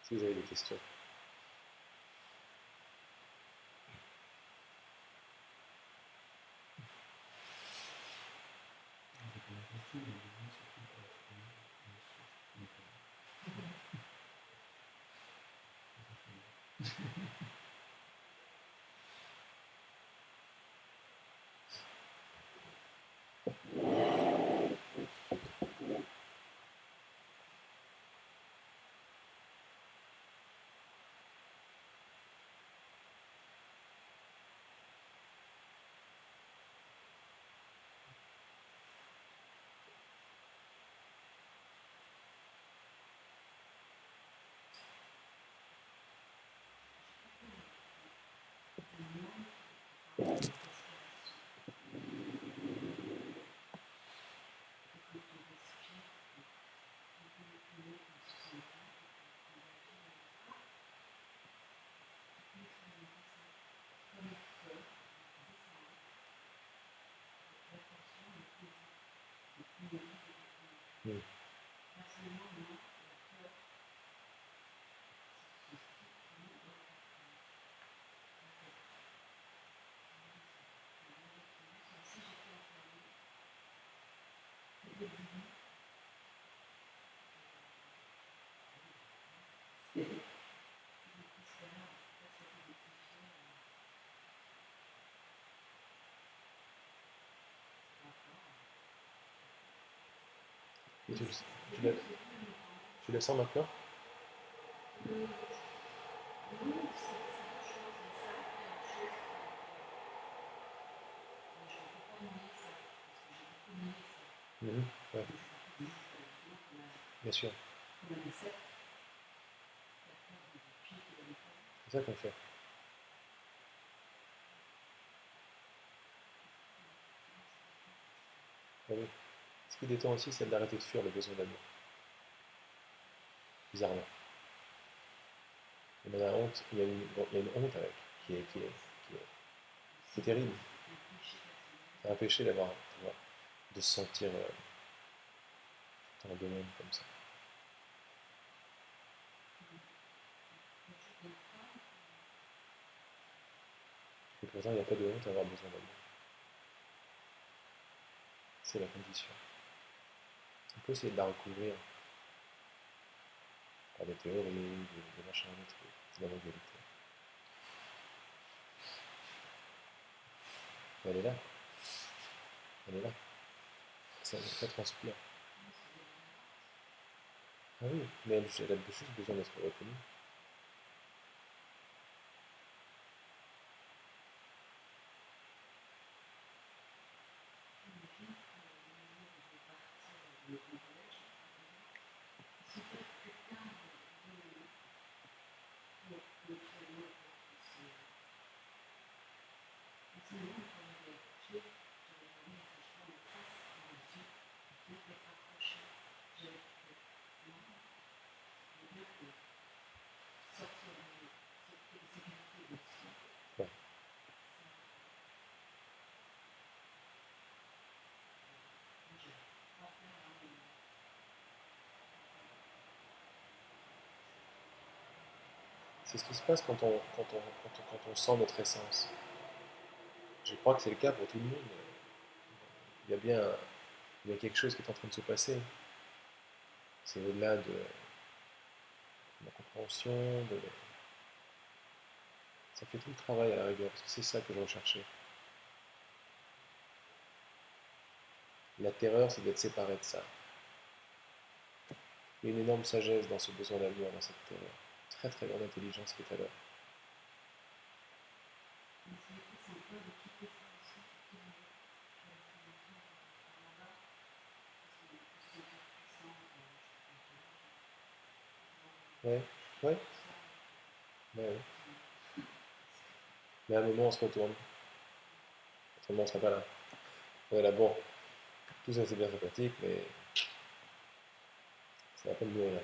Si vous avez des questions. Mm. Et tu le, tu le sens maintenant? Mhm. Ouais, bien sûr. C'est ça qu'on fait. Ah oui. Ce qui détend aussi, c'est d'arrêter de fuir le besoin d'amour. Bizarrement. On a la honte, il y a une honte avec, qui est, qui est terrible. C'est un péché de se sentir dans le domaine comme ça. Et pourtant, il n'y a pas de honte à avoir besoin d'amour. C'est la condition. On peut essayer de la recouvrir par des théories, des machins, des trucs. C'est la vérité. Mais elle est là. Elle est là. Ça transpire. Ah oui, mais elle a juste besoin d'être reconnue. Ouais. C'est ce qui se passe quand on sent notre essence. Je crois que c'est le cas pour tout le monde. Il y a bien il y a quelque chose qui est en train de se passer. C'est au-delà de la compréhension, ça fait tout le travail à la rigueur, parce que c'est ça que je recherchais. La terreur, c'est d'être séparé de ça. Il y a une énorme sagesse dans ce besoin d'amour, dans cette terreur. Très très grande intelligence qui est à l'œuvre. Ouais, ouais, ouais, ouais. Mais à un moment, on se retourne. Autrement, on ne serait pas là. On est là, bon, tout ça c'est bien sympathique, mais ça va pas me nourrir.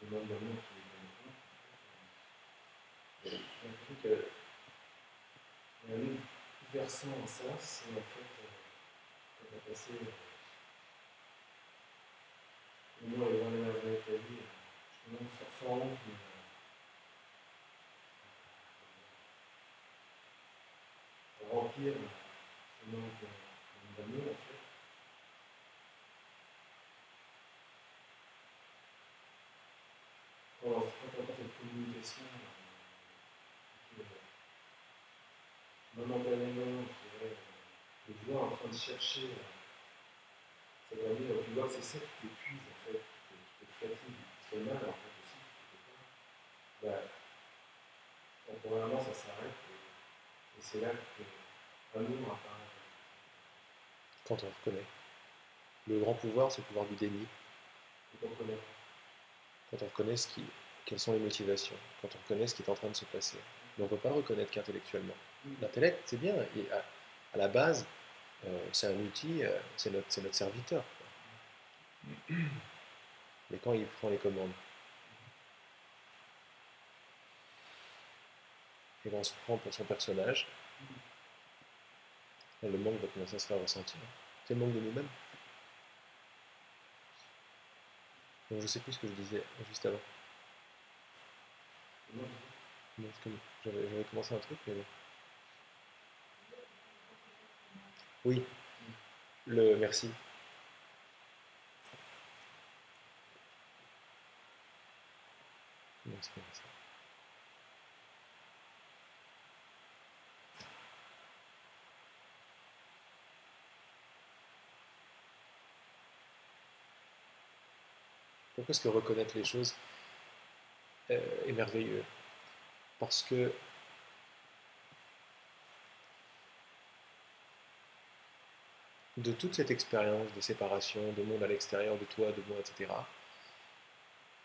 le manque d'amour qui est dans le j'ai l'impression qu'il y a un autre versant à ça, c'est en fait quand tu as passé le mois et 20 dernières années de ta vie, justement sans honte, mais remplir ce manque d'amour en fait. Quand on n'a pas cette communication, momentanément, je dirais, de voir en train de chercher cette année, tu vois que c'est ça qui t'épuise en fait, qui te fatigue, qui te fait mal en fait aussi, bah, temporairement ça s'arrête et c'est là que l'amour apparaît. Quand on reconnaît. Le grand pouvoir, c'est le pouvoir du déni. Quand on reconnaît. Quand on reconnaît quelles sont les motivations, quand on reconnaît ce qui est en train de se passer. Mais on ne peut pas le reconnaître qu'intellectuellement. L'intellect, c'est bien, et à la base, c'est un outil, c'est notre serviteur. Mais quand il prend les commandes, et on se prend pour son personnage, le manque va commencer à se faire ressentir. C'est le manque de nous-mêmes. Donc je ne sais plus ce que je disais juste avant. J'avais commencé un truc, mais bon. Oui, merci. Non, c'est pas ça. Pourquoi est-ce que reconnaître les choses est merveilleux? Parce que de toute cette expérience de séparation, de monde à l'extérieur de toi, de moi, etc.,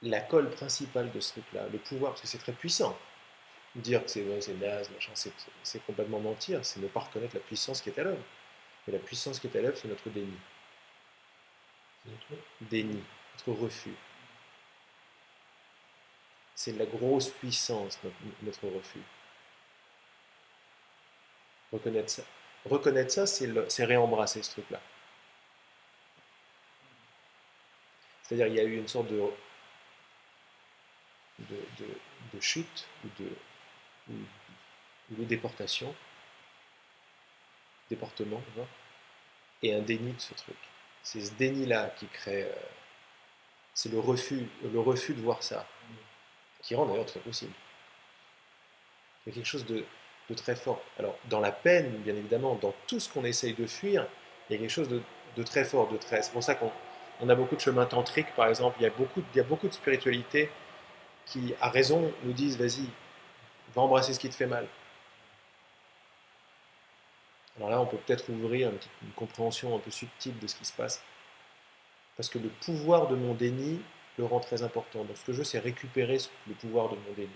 la colle principale de ce truc-là, le pouvoir, parce que c'est très puissant, dire que c'est naze, machin, c'est complètement mentir, c'est ne pas reconnaître la puissance qui est à l'œuvre. Et la puissance qui est à l'œuvre, c'est notre déni. Déni, notre refus. C'est la grosse puissance, notre refus. Reconnaître ça, c'est réembrasser ce truc-là. C'est-à-dire il y a eu une sorte de chute ou de déportation, déportement, et un déni de ce truc. C'est ce déni-là qui crée, c'est le refus de voir ça, qui rend d'ailleurs tout ça possible. Il y a quelque chose de très fort. Alors, dans la peine, bien évidemment, dans tout ce qu'on essaye de fuir, il y a quelque chose de très fort, de très. C'est pour ça qu'on a beaucoup de chemins tantriques, par exemple. Il y a beaucoup de spiritualités qui, à raison, nous disent vas-y, va embrasser ce qui te fait mal. Alors là, on peut peut-être ouvrir une compréhension un peu subtile de ce qui se passe. Parce que le pouvoir de mon déni le rend très important. Donc ce que je veux, c'est récupérer le pouvoir de mon déni.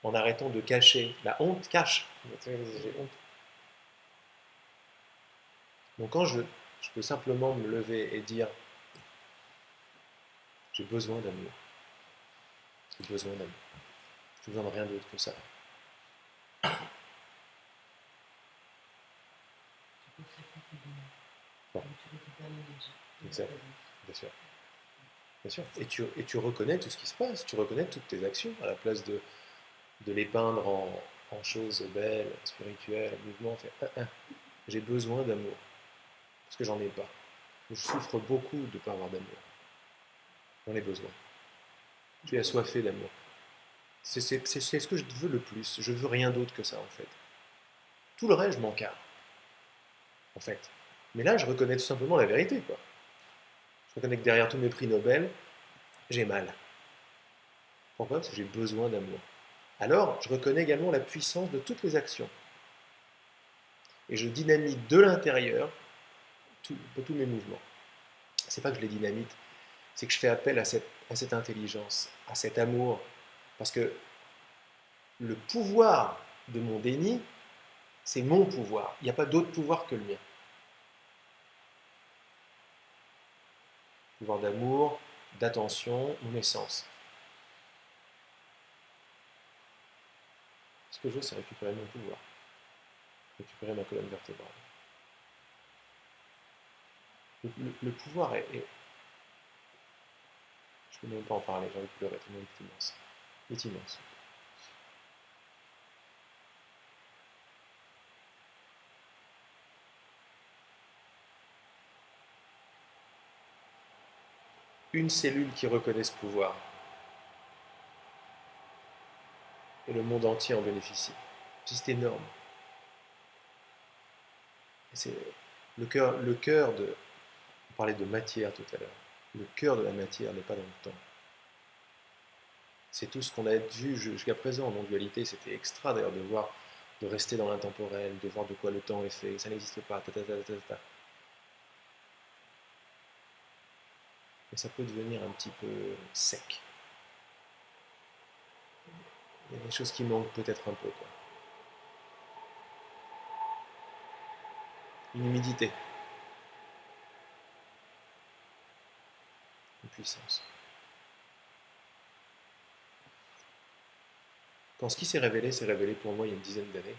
En arrêtant de cacher. La honte cache. J'ai honte. Donc quand je peux simplement me lever et dire j'ai besoin d'amour. J'ai besoin d'amour. J'ai besoin de rien d'autre que ça. Bon. Exact. Bien sûr. Bien sûr. Et tu reconnais tout ce qui se passe. Tu reconnais toutes tes actions à la place de les peindre en choses belles, spirituelles, en mouvement. J'ai besoin d'amour. Parce que j'en ai pas. Je souffre beaucoup de ne pas avoir d'amour. J'en ai besoin. Je suis assoiffé d'amour. C'est ce que je veux le plus. Je veux rien d'autre que ça, en fait. Tout le reste, je m'en carre. En fait. Mais là, je reconnais tout simplement la vérité, quoi. Je reconnais que derrière tous mes prix Nobel, j'ai mal. Pourquoi? Parce que j'ai besoin d'amour. Alors, je reconnais également la puissance de toutes les actions. Et je dynamite de l'intérieur tous mes mouvements. C'est pas que je les dynamite, c'est que je fais appel à cette intelligence, à cet amour. Parce que le pouvoir de mon déni, c'est mon pouvoir. Il n'y a pas d'autre pouvoir que le mien. Pouvoir d'amour, d'attention, mon essence. Ce que je veux, c'est récupérer mon pouvoir, récupérer ma colonne vertébrale. Le pouvoir je ne peux même pas en parler, j'ai envie de pleurer, tellement il est immense. Il est immense. Une cellule qui reconnaît ce pouvoir, et le monde entier en bénéficie. C'est énorme. C'est le cœur de. On parlait de matière tout à l'heure. Le cœur de la matière n'est pas dans le temps. C'est tout ce qu'on a vu jusqu'à présent en non-dualité. C'était extra d'ailleurs de voir, de rester dans l'intemporel, de voir de quoi le temps est fait. Ça n'existe pas. Et ça peut devenir un petit peu sec. Il y a des choses qui manquent peut-être un peu, quoi. Une humidité, une puissance. Quand ce qui s'est révélé pour moi il y a une dizaine d'années.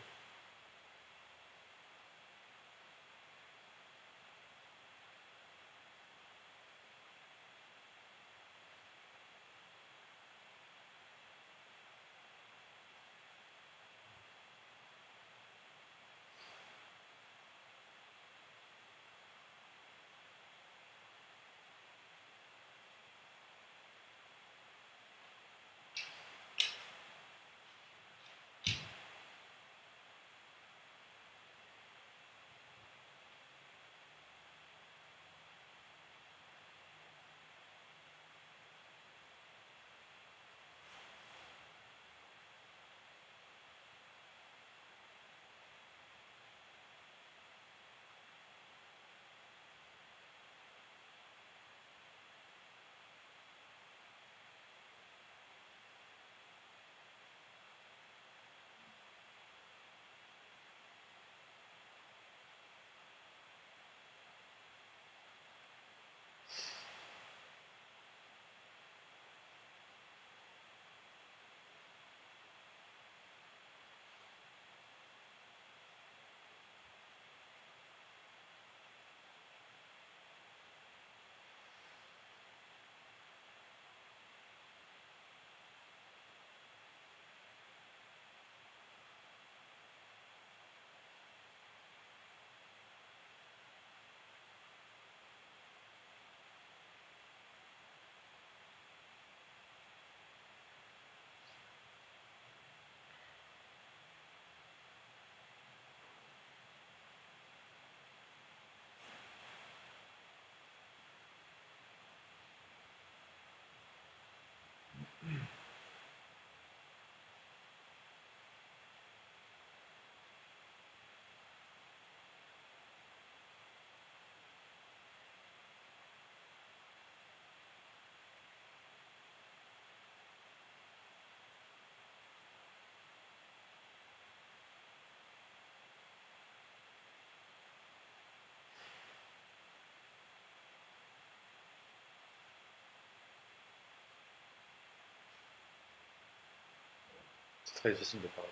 C'est très difficile de parler.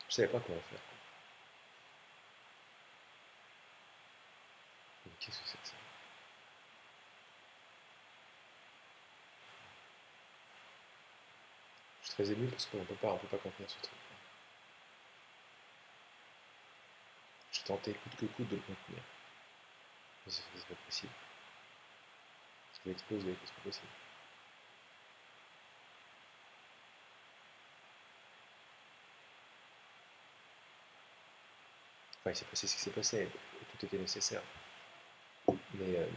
Je ne savais pas comment faire. Mais qu'est-ce que c'est que ça? Je suis très ému parce qu'on ne peut pas contenir ce truc. J'ai tenté coûte que coûte de le contenir. Mais c'est pas possible. Je vais exploser, c'est pas possible. Enfin, il s'est passé ce qui s'est passé, tout était nécessaire. Mais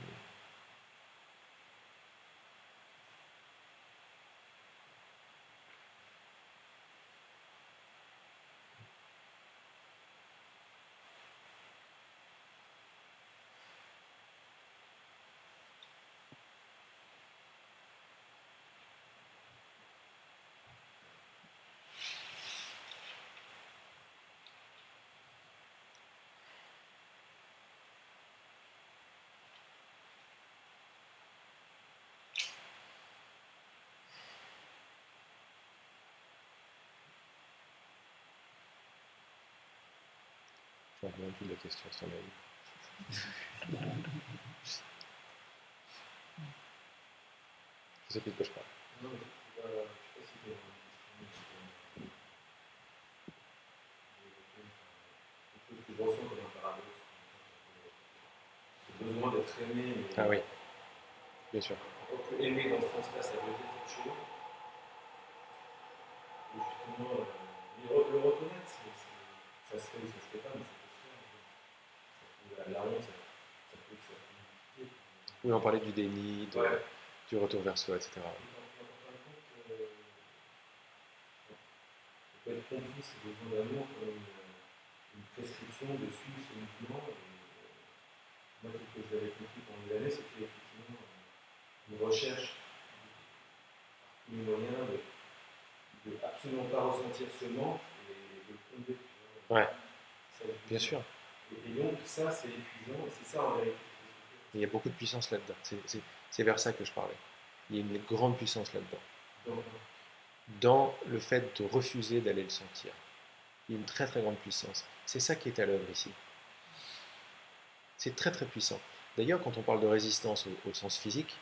je me rappelle plus de la question, c'est ton avis. Je sais plus de quoi je parle. Non, je ne sais pas si tu as une question, quelque chose que je ressens comme un paradoxe. Le besoin d'être aimé, Ah mais oui, bien sûr. encore que aimer dans ce sens-là, ça veut dire quelque chose. Et justement, le reconnaître, ça se fait ou ça se fait pas, mais ça peut se faire. La honte, ça peut être compliqué. Oui, on parlait du déni, Ouais. du retour vers soi, etc. En fin de compte, on peut être complice des besoins d'amour comme une prescription de suivre ce mouvement. Et, moi, tel que je l'avais compris pendant des années, c'était effectivement une recherche par tous les moyens de absolument pas ressentir ce manque et de le combler. Ouais, Ça, bien sûr. et donc, ça, c'est épuisant, et c'est ça en vérité. Il y a beaucoup de puissance là-dedans. C'est vers ça que je parlais. Il y a une grande puissance là-dedans. Donc, Dans le fait de refuser d'aller le sentir. Il y a une très très grande puissance. C'est ça qui est à l'œuvre ici. C'est très très puissant. D'ailleurs, quand on parle de résistance au sens physique,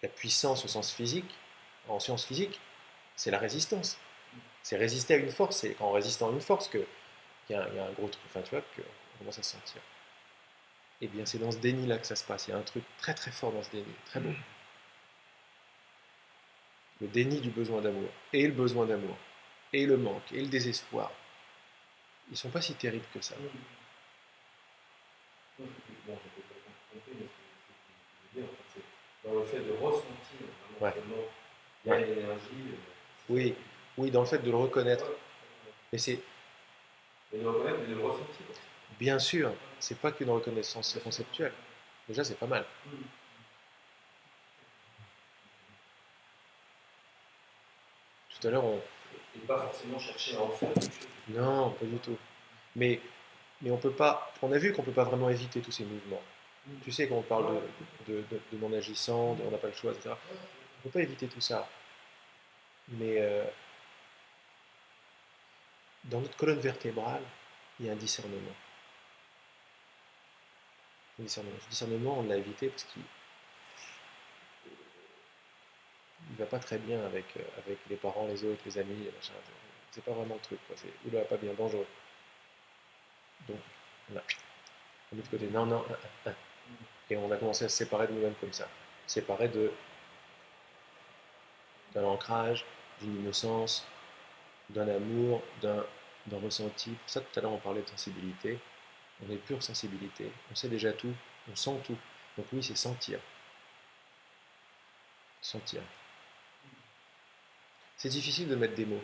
la puissance au sens physique, en sciences physiques, c'est la résistance. C'est résister à une force. C'est en résistant à une force qu'il y a un gros truc, enfin tu vois, qu'on commence à se sentir. Eh bien, c'est dans ce déni-là que ça se passe. Il y a un truc très très fort dans ce déni, très beau. Le déni du besoin d'amour, et le besoin d'amour, et le manque, et le désespoir. Ils ne sont pas si terribles que ça. bon, je ne peux pas compter, mais ce que je veux dire, c'est dans le fait de ressentir vraiment Ouais. seulement, il y a une énergie. Oui, oui, dans le fait de le reconnaître. Mais c'est Et de le reconnaître, mais de le ressentir aussi. bien sûr, c'est pas qu'une reconnaissance conceptuelle. Déjà, c'est pas mal. Tout à l'heure, Et pas forcément chercher à en faire quelque chose. non, pas du tout. Mais, mais on peut pas. On a vu qu'on peut pas vraiment éviter tous ces mouvements. Tu sais, quand on parle de non-agissant, on n'a pas le choix, etc. On peut pas éviter tout ça. Mais dans notre colonne vertébrale, il y a un discernement. Un discernement. Ce discernement, on l'a évité parce qu'il ne va pas très bien avec les parents, les autres, les amis, machin. C'est pas vraiment le truc. Il va pas bien, dangereux. Donc, on a mis de côté. Non, non, et on a commencé à se séparer de nous-mêmes comme ça. Séparer d'un ancrage, d'une innocence, d'un amour, d'un ressenti. Pour ça, tout à l'heure, on parlait de sensibilité. On est pure sensibilité. On sait déjà tout. On sent tout. Donc oui, c'est sentir. Sentir. C'est difficile de mettre des mots.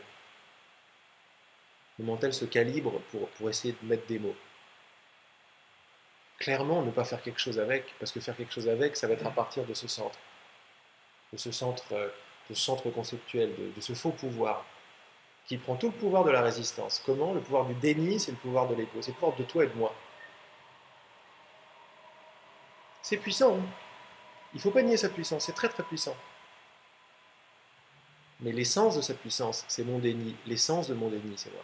Le mental se calibre pour essayer de mettre des mots. Clairement, ne pas faire quelque chose avec, parce que faire quelque chose avec, ça va être à partir de ce centre. De ce centre conceptuel, de ce faux pouvoir, qui prend tout le pouvoir de la résistance. Comment? Le pouvoir du déni, c'est le pouvoir de l'ego, c'est le pouvoir de toi et de moi. C'est puissant, hein. Il ne faut pas nier sa puissance, c'est très très puissant. Mais l'essence de sa puissance, c'est mon déni. L'essence de mon déni, c'est moi.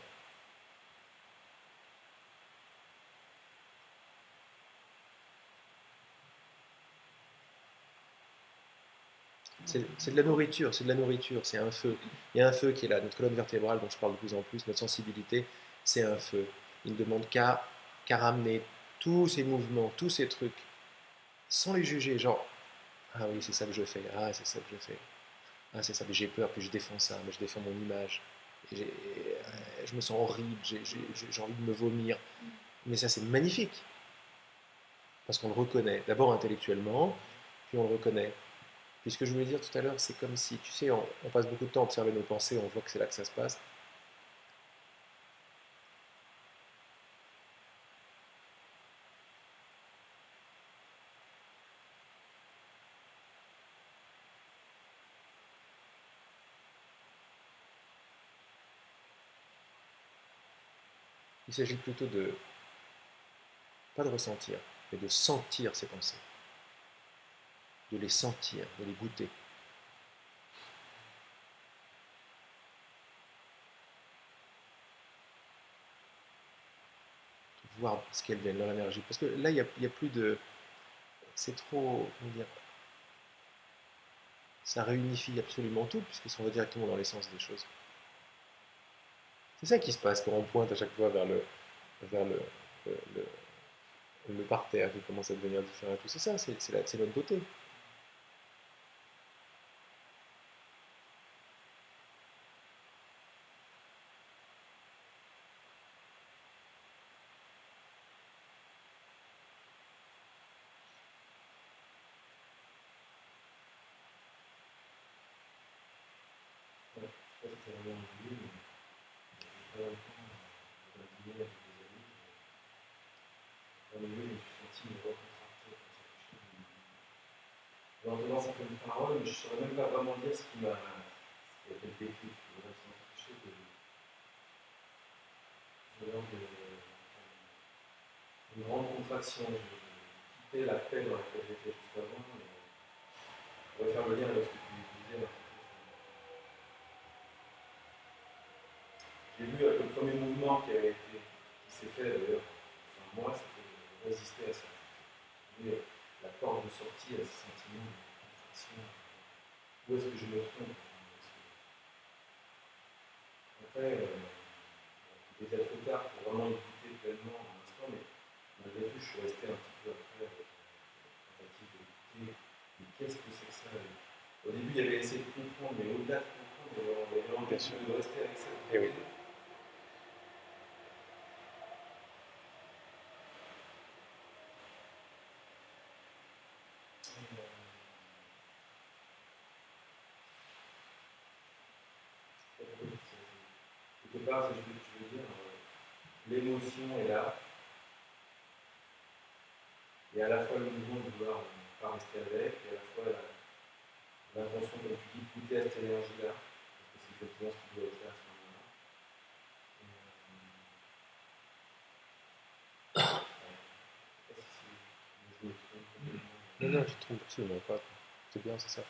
C'est de la nourriture, c'est de la nourriture, c'est un feu. Il y a un feu qui est là, notre colonne vertébrale dont je parle de plus en plus, notre sensibilité, c'est un feu. Il ne demande qu'à ramener tous ces mouvements, tous ces trucs, sans les juger, genre, ah oui, c'est ça que je fais, ah c'est ça que je fais, ah c'est ça, mais j'ai peur, puis je défends ça, mais je défends mon image. je me sens horrible, j'ai envie de me vomir. Mais ça, c'est magnifique, parce qu'on le reconnaît, d'abord intellectuellement, puis on le reconnaît. Puis ce que je voulais dire tout à l'heure, c'est comme si, tu sais, on passe beaucoup de temps à observer nos pensées, on voit que c'est là que ça se passe. Il s'agit plutôt de, pas de ressentir, mais de sentir ces pensées, de les sentir, de les goûter, de voir ce qu'elles viennent, leur énergie. Parce que là, il y a plus de... C'est trop, comment dire, ça réunifie absolument tout, puisqu'on va directement dans l'essence des choses. C'est ça qui se passe quand on pointe à chaque fois vers le, le parterre qui commence à devenir différent et tout. C'est ça, c'est notre beauté. Ouais, je sais pas si c'est vraiment oublié, mais il y a pas longtemps, dans un dîner avec des amis, dans le milieu, je me suis senti me recontracter comme ça. En entendant certaines paroles, mais je ne saurais même pas vraiment dire ce qui a fait le déclic. Je voudrais sentir quelque chose de l'ordre d'une grande contraction. Je quittais la paix dans laquelle j'étais juste avant. Et je pourrais faire le lien avec ce que tu disais. J'ai vu le premier mouvement qui s'est fait d'ailleurs, enfin, moi, c'était de résister à ça. Et, la porte de sortie à ce sentiment de contraction. Où est-ce que je me trompe? Après, il était déjà trop tard pour vraiment écouter pleinement en instant, mais malgré tout, je suis resté un petit peu après avec la tentative d'écouter. Mais qu'est-ce que c'est que ça? Au début, il y avait essayé de comprendre, mais au-delà de comprendre, il y avait envie de rester avec ça. Et oui. Quelque part, c'est ce que tu veux dire, l'émotion est là, et à la fois le mouvement de vouloir ne pas rester avec, et à la fois l'intention, comme tu dis, de goûter à cette énergie-là, parce que c'est effectivement ce qui doit être là à ce moment-là. Je ne sais pas si je me trompe complètement. Non, non, tu te trompes absolument pas. C'est bien, c'est ça.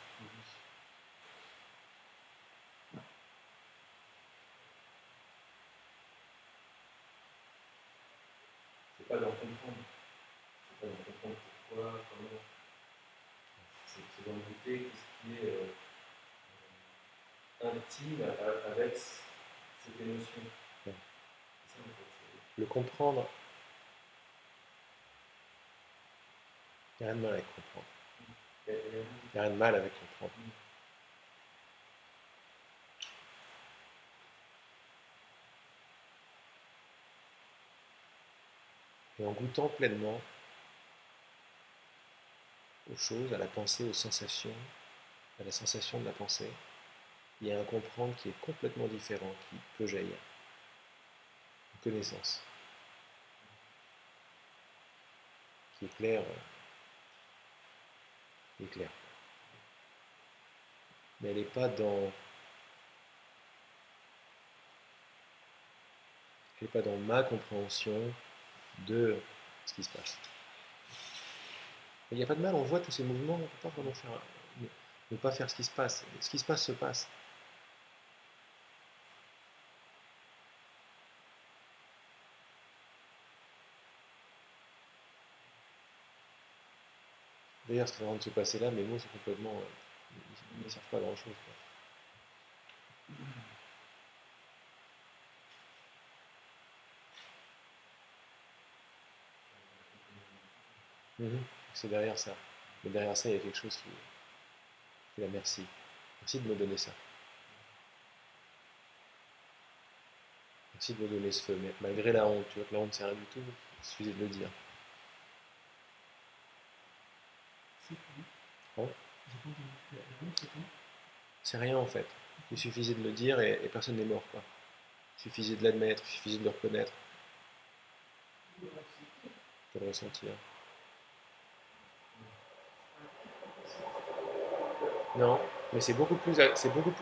C'est pas d'en comprendre. C'est pas d'en comprendre pourquoi, comment. C'est d'en goûter ce qui est intime avec cette émotion. Ouais. C'est ça, en fait. Le comprendre, il n'y a rien de mal avec comprendre. Il n'y a rien de mal avec comprendre. Et en goûtant pleinement aux choses, à la pensée, aux sensations, à la sensation de la pensée, il y a un comprendre qui est complètement différent, qui peut jaillir. Une connaissance qui est claire, mais elle n'est pas dans ma compréhension de ce qui se passe. Il n'y a pas de mal, on voit tous ces mouvements, on ne peut pas vraiment ne pas faire ce qui se passe. Ce qui se passe se passe. D'ailleurs, ce qui est en train de se passer là, mes mots sont complètement... ils ne servent pas à grand chose. C'est derrière ça. Mais derrière ça, il y a quelque chose qui est là, merci. Merci de me donner ça. Merci de me donner ce feu, mais malgré la honte, tu vois que la honte c'est rien du tout, il suffisait de le dire. C'est quoi? Hein. J'ai pas entendu. La honte, c'est quoi? C'est rien en fait. Il suffisait de le dire et personne n'est mort, quoi. Il suffisait de l'admettre, il suffisait de le reconnaître, de le ressentir. Non, mais c'est beaucoup plus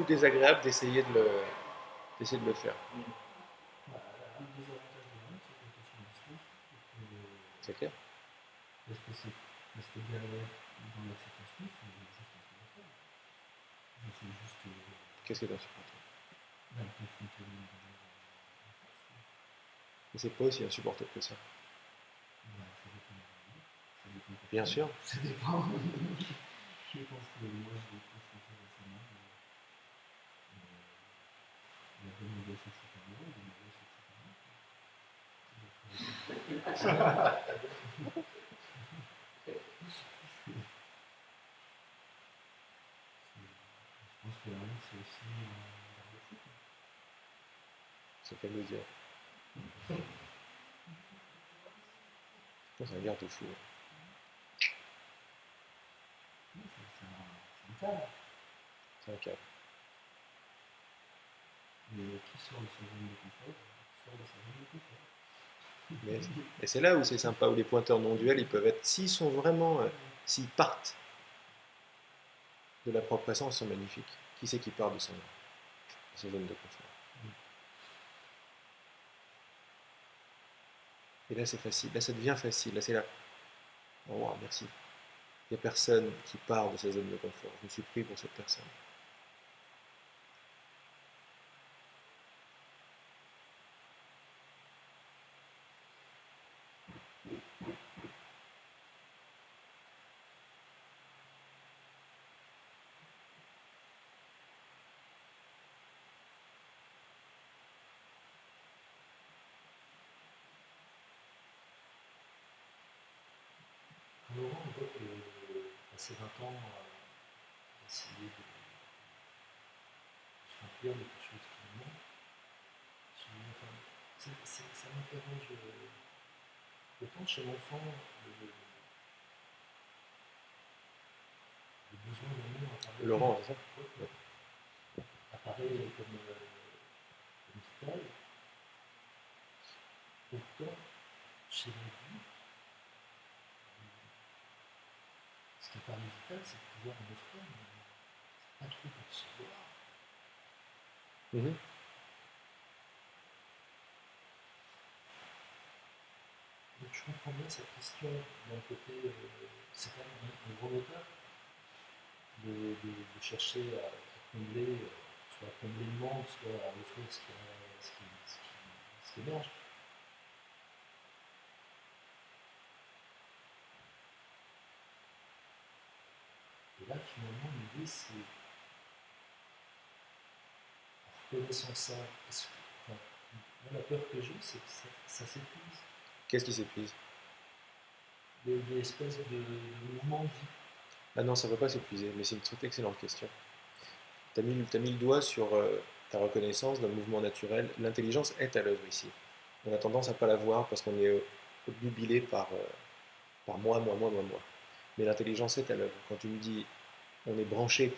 désagréable d'essayer de le faire. Bah, un des avantages de la honte, c'est qu'elle te tient à distance. C'est clair? Parce que derrière, dans l'acceptation, c'est juste inconnaissable. C'est juste Qu'est-ce que tu as supporté? la confronter le monde en face. Mais c'est pas aussi insupportable que ça. Bah, ça dépend de la vie. Ça dépend de Bien sûr. ça dépend. Je pense que moi, je l'ai confronté récemment. La bonne négociation supérieure, la négociation supérieure. Je pense que la honte, c'est aussi un garde-fou. C'est le cas de le dire. C'est un garde-fou. C'est un cadre. C'est un cadre. Mais qui sort de sa zone de confort sort de sa zone de confort. Et c'est là où c'est sympa, où les pointeurs non duels, ils peuvent être, s'ils sont vraiment, s'ils partent de la propre essence, ils sont magnifiques. Qui c'est qui part de sa zone de confort? Et là, c'est facile. Là, ça devient facile. Là, c'est là. Oh, wow, merci. Il n'y a personne qui part de sa zone de confort. Je me suis pris pour cette personne. Quand Laurent évoque passer 20 ans à essayer de se remplir de quelque chose qui nous manque, ça m'interroge autant chez l'enfant le besoin d'amour Laurent, c'est ça? apparaît comme vital, autant chez l'adulte, ce qui apparaît vital, c'est de pouvoir en offrir, mais pas trop de recevoir. Mhm. Donc je comprends bien cette question d'un côté, c'est quand même un gros moteur de chercher à combler, soit à combler le manque, soit à offrir ce qui émerge. Et là, finalement, l'idée, c'est, en reconnaissant ça, moi, la peur que j'ai, c'est que ça s'épuise. Qu'est-ce qui s'épuise? Des espèces de mouvements de vie. Ah non, ça ne va pas s'épuiser, mais c'est une toute excellente question. Tu as mis le doigt sur ta reconnaissance d'un mouvement naturel. L'intelligence est à l'œuvre ici. On a tendance à ne pas la voir parce qu'on est obnubilé par moi, moi, moi, moi, moi. Mais l'intelligence est à l'œuvre. Quand tu me dis, on est branché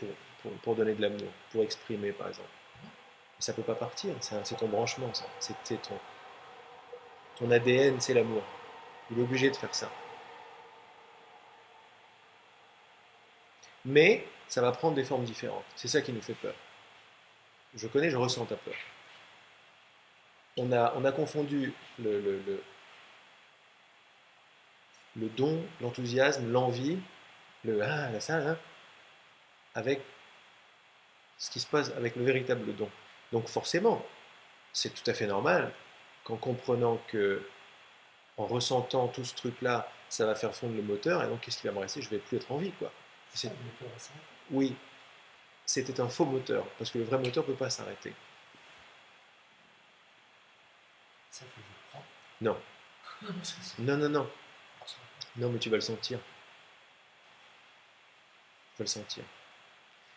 pour donner de l'amour, pour exprimer, par exemple. Ça ne peut pas partir, c'est ton branchement, ça. C'est ton ADN, c'est l'amour. Il est obligé de faire ça. Mais ça va prendre des formes différentes. C'est ça qui nous fait peur. Je connais, je ressens ta peur. On a confondu le don, l'enthousiasme, l'envie, ça, hein, avec ce qui se passe avec le véritable don. Donc forcément, c'est tout à fait normal qu'en comprenant que, en ressentant tout ce truc-là, ça va faire fondre le moteur, et donc qu'est-ce qui va me rester? Je vais plus être en vie, quoi. C'est ça, le moteur à ça. Oui, c'était un faux moteur, parce que le vrai moteur ne peut pas s'arrêter. Ça, faut que je crois. Non. Non, non, non. Ça. Non, mais tu vas le sentir. Tu vas le sentir.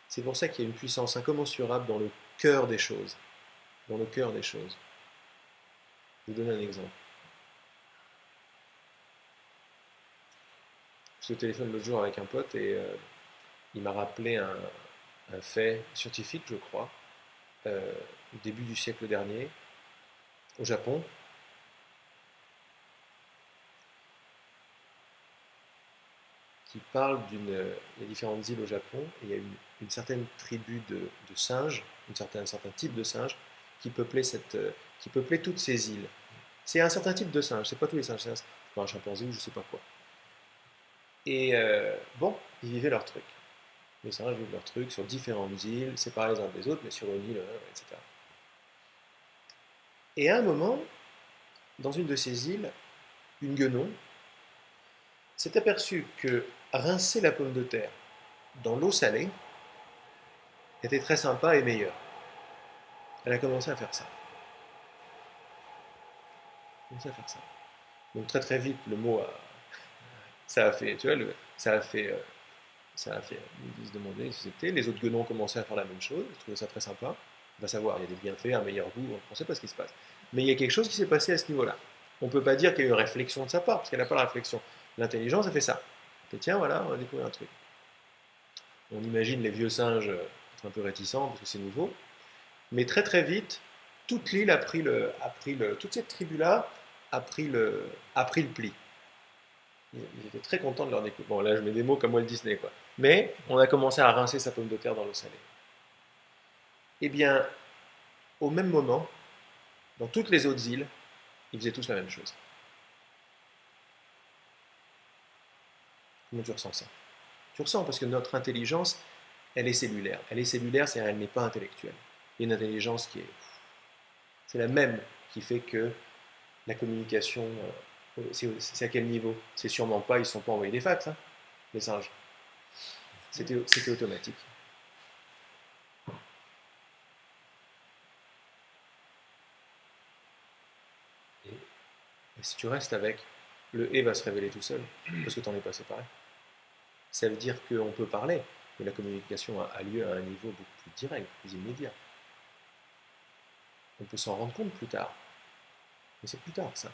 C'est pour ça qu'il y a une puissance incommensurable dans le cœur des choses. Dans le cœur des choses. Je vais vous donner un exemple. Je suis au téléphone l'autre jour avec un pote et il m'a rappelé un fait scientifique, je crois, au début du siècle dernier, au Japon. Qui parle d'une. Il y a différentes îles au Japon et il y a une certaine tribu de singes, un certain type de singes qui qui peuplait toutes ces îles. C'est un certain type de singe, c'est pas tous les singes, c'est un chimpanzé ou je sais pas quoi. Et bon, ils vivaient leur truc. Les singes vivent leur truc sur différentes îles, séparés les uns des autres, mais sur une île, etc. Et à un moment, dans une de ces îles, une guenon s'est aperçue que rincer la pomme de terre dans l'eau salée était très sympa et meilleur. Elle a commencé à faire ça. Commencé à faire ça. Donc très très vite, le mot a, ça a fait, tu vois, ça a fait, ils se demandaient si c'était. Les autres guenons ont commencé à faire la même chose. Ils trouvaient ça très sympa. On va savoir, il y a des bienfaits, un meilleur goût. On ne sait pas ce qui se passe. Mais il y a quelque chose qui s'est passé à ce niveau-là. On ne peut pas dire qu'il y a eu une réflexion de sa part, parce qu'elle n'a pas la réflexion. L'intelligence a fait ça. Et tiens, voilà, on a découvert un truc. On imagine les vieux singes être un peu réticents parce que c'est nouveau. Mais très très vite, toute l'île toute cette tribu-là a pris le pli. Ils étaient très contents de leur découverte. Bon, là, je mets des mots comme Walt Disney, quoi. Mais on a commencé à rincer sa pomme de terre dans l'eau salée. Eh bien, au même moment, dans toutes les autres îles, ils faisaient tous la même chose. Comment tu ressens ça? Tu ressens parce que notre intelligence, elle est cellulaire. Elle est cellulaire, c'est-à-dire elle n'est pas intellectuelle. Il y a une intelligence qui est... C'est la même qui fait que la communication, c'est à quel niveau? C'est sûrement pas, ils ne sont pas envoyés des fax, hein, les singes. C'était automatique. Et si tu restes avec, le et va se révéler tout seul, parce que tu n'en es pas séparé. Ça veut dire qu'on peut parler, mais la communication a lieu à un niveau beaucoup plus direct, plus immédiat. On peut s'en rendre compte plus tard, mais c'est plus tard ça.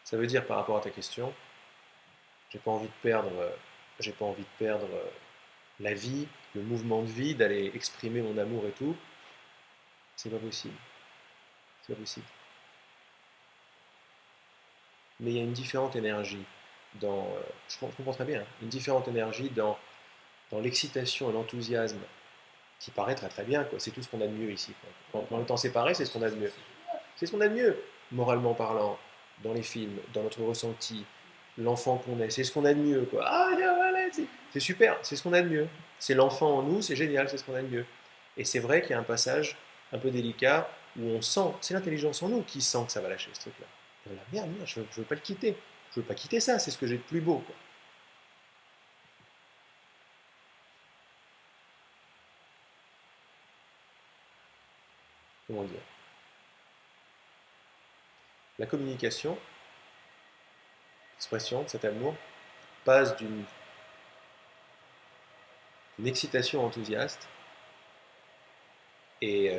Ça veut dire par rapport à ta question, j'ai pas envie de perdre, j'ai pas envie de perdre la vie, le mouvement de vie, d'aller exprimer mon amour et tout. C'est pas possible. C'est pas possible. Mais il y a une différente énergie dans, je comprends très bien, une différente énergie dans l'excitation et l'enthousiasme qui paraît très très bien, quoi. C'est tout ce qu'on a de mieux ici, quoi. En étant séparés, c'est ce qu'on a de mieux. C'est ce qu'on a de mieux, moralement parlant, dans les films, dans notre ressenti, l'enfant qu'on est, c'est ce qu'on a de mieux, quoi. Ah, voilà, c'est super, c'est ce qu'on a de mieux. C'est l'enfant en nous, c'est génial, c'est ce qu'on a de mieux. Et c'est vrai qu'il y a un passage un peu délicat où on sent, c'est l'intelligence en nous qui sent que ça va lâcher ce truc-là. Et là, merde, je veux pas le quitter. Je veux pas quitter ça, c'est ce que j'ai de plus beau, quoi. Comment dire? La communication, l'expression de cet amour, passe d'une excitation enthousiaste et,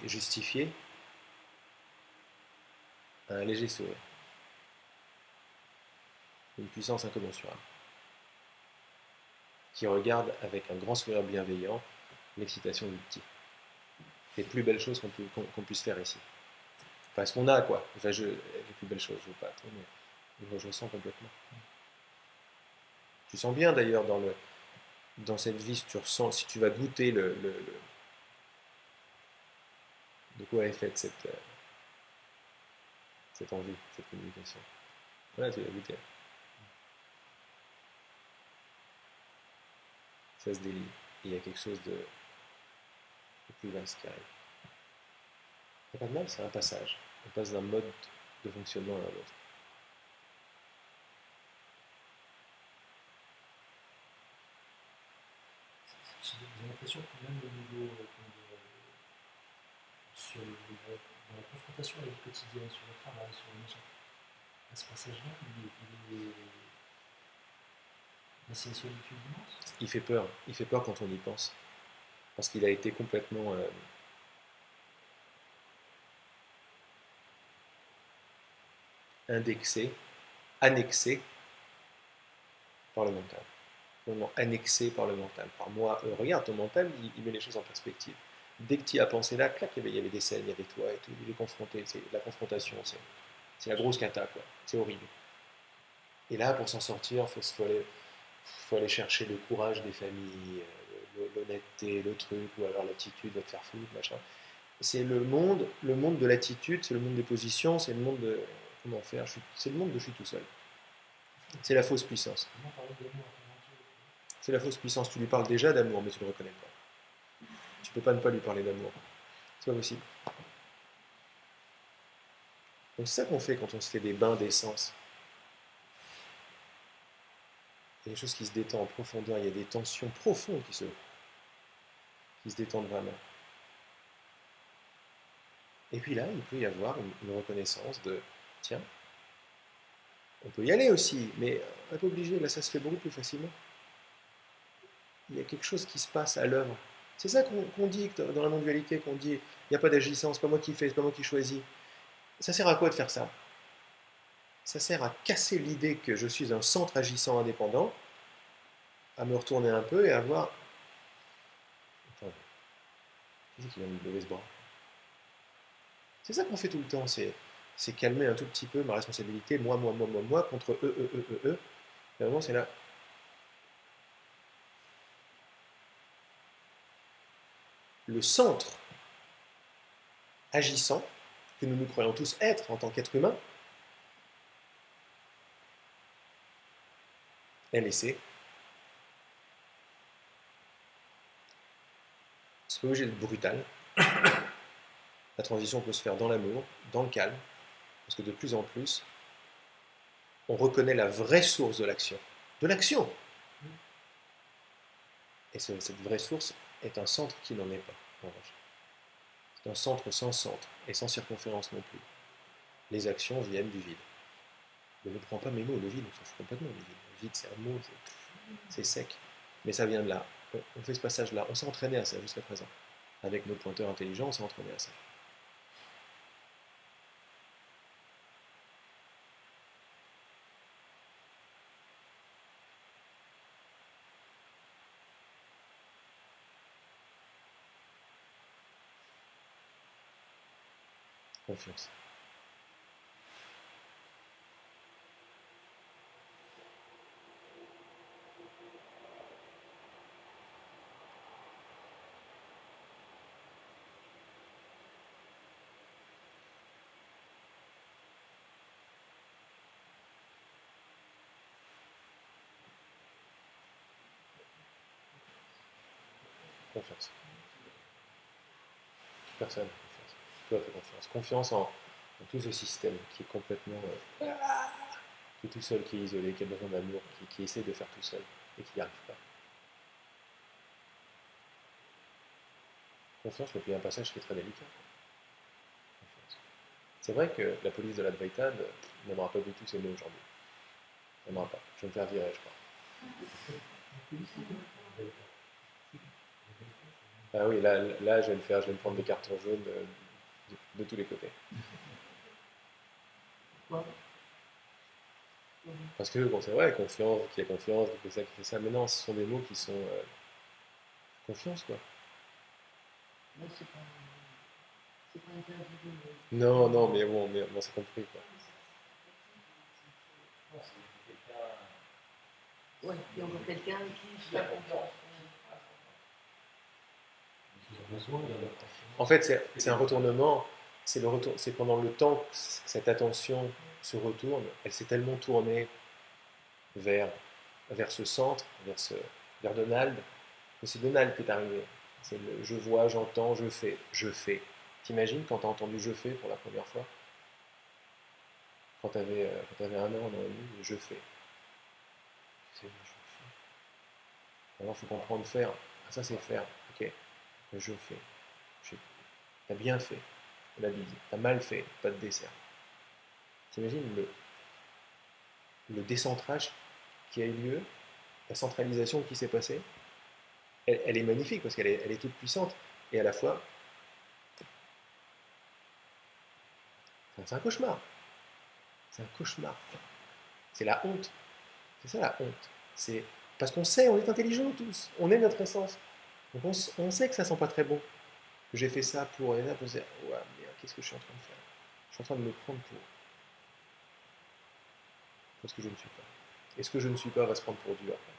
justifiée à un léger sourire, une puissance incommensurable, qui regarde avec un grand sourire bienveillant l'excitation du petit. Les plus belles choses qu'on puisse faire ici. Enfin, ce qu'on a, quoi. Enfin, les plus belles choses, je ne veux pas trop, mais je ressens complètement. Tu sens bien d'ailleurs dans cette vie, si tu ressens, si tu vas goûter de quoi est faite cette envie, cette communication. Voilà, tu vas goûter. Ça se délie. Et il y a quelque chose de plus vaste qui arrive. Il n'y a pas de mal, c'est un passage. On passe d'un mode de fonctionnement à l'autre. J'ai l'impression que même au niveau, dans la confrontation avec le quotidien, sur le travail, sur le machin, ce passage-là, c'est une solitude immense. Il fait peur quand on y pense. parce qu'il a été complètement indexé, annexé par le mental. Vraiment annexé par le mental. Par moi, regarde, ton mental, il met les choses en perspective. Dès que tu y as pensé là, clac, il y avait des scènes, il y avait toi et tout, il est confronté, c'est la confrontation, c'est la grosse cata, quoi. C'est horrible. Et là, pour s'en sortir, faut aller chercher le courage des familles, l'honnêteté, le truc, ou alors l'attitude, va te faire foutre, machin. C'est le monde de l'attitude, c'est le monde des positions, c'est le monde de comment faire, c'est le monde de je suis tout seul. C'est la fausse puissance. Comment parler d'amour à ton entourage? C'est la fausse puissance. Tu lui parles déjà d'amour, mais tu ne le reconnais pas. Tu peux pas ne pas lui parler d'amour. C'est pas possible. Donc c'est ça qu'on fait quand on se fait des bains d'essence. Il y a des choses qui se détendent en profondeur, il y a des tensions profondes qui se détendent vraiment. Et puis là, il peut y avoir une reconnaissance de tiens, on peut y aller aussi, mais on n'est pas obligé, là ça se fait beaucoup plus facilement. Il y a quelque chose qui se passe à l'œuvre. C'est ça qu'on dit dans la non-dualité, qu'on dit il n'y a pas d'agissant, c'est pas moi qui fais, c'est pas moi qui choisis. Ça sert à quoi de faire ça? Ça sert à casser l'idée que je suis un centre agissant indépendant, à me retourner un peu et à voir. Attends, qui c'est qui vient de me lever ce bras? C'est ça qu'on fait tout le temps, c'est calmer un tout petit peu ma responsabilité, moi, contre eux. Et vraiment, c'est là. Le centre agissant, que nous nous croyons tous être en tant qu'être humain, LSC, c'est pas obligé d'être brutal. La transition peut se faire dans l'amour, dans le calme, parce que de plus en plus, on reconnaît la vraie source de l'action. De l'action! Et cette vraie source est un centre qui n'en est pas, en revanche. C'est un centre sans centre, et sans circonférence non plus. Les actions viennent du vide. Mais ne prends pas mes mots, le vide, on s'en fout complètement du vide. Le vide, c'est un mot, c'est sec. Mais ça vient de là. On fait ce passage-là. On s'est entraîné à ça jusqu'à présent. Avec nos pointeurs intelligents, on s'est entraîné à ça. Confiance. Confiance. Personne. Confiance. Toi, t'as confiance. Confiance en tout ce système qui est complètement. Qui est tout seul, qui est isolé, qui a besoin d'amour, qui essaie de faire tout seul et qui n'y arrive pas. Confiance, mais puis il y a un passage qui est très délicat. Confiance. C'est vrai que la police de l'Advaita n'aimera pas du tout ces mots aujourd'hui. N'aimera pas. Je vais me faire virer, je crois. Ah oui, là je vais me prendre des cartons jaunes de tous les côtés. Parce que bon, c'est vrai, confiance, qui a confiance, qui fait ça, qui fait ça. Mais non, ce sont des mots qui sont confiance, quoi. Mais c'est pas interdit. Non, non, mais bon, on s'est compris, quoi. Ouais, il y a encore quelqu'un qui fait confiance. En fait, c'est un retournement. C'est pendant le temps que cette attention se retourne. Elle s'est tellement tournée vers, vers ce centre, vers Donald, que c'est Donald qui est arrivé. C'est le je vois, j'entends, je fais, je fais. T'imagines quand t'as entendu je fais pour la première fois? Quand t'avais 1 an, 1 an et demi, je fais. C'est je fais. Alors il faut comprendre faire. Ah, ça c'est faire. Ok. Je fais. T'as bien fait, la Bible dit. T'as mal fait, pas de dessert. T'imagines le décentrage qui a eu lieu, la centralisation qui s'est passée? elle est magnifique parce elle est toute puissante et à la fois, c'est un cauchemar. C'est un cauchemar. C'est la honte. C'est ça la honte. C'est parce qu'on sait, on est intelligents tous. On est notre essence. Donc on sait que ça sent pas très bon. Que j'ai fait ça pour et là pour se dire, ouais, merde, qu'est-ce que je suis en train de faire? Je suis en train de me prendre pour ce que je ne suis pas. Et ce que je ne suis pas va se prendre pour Dieu après.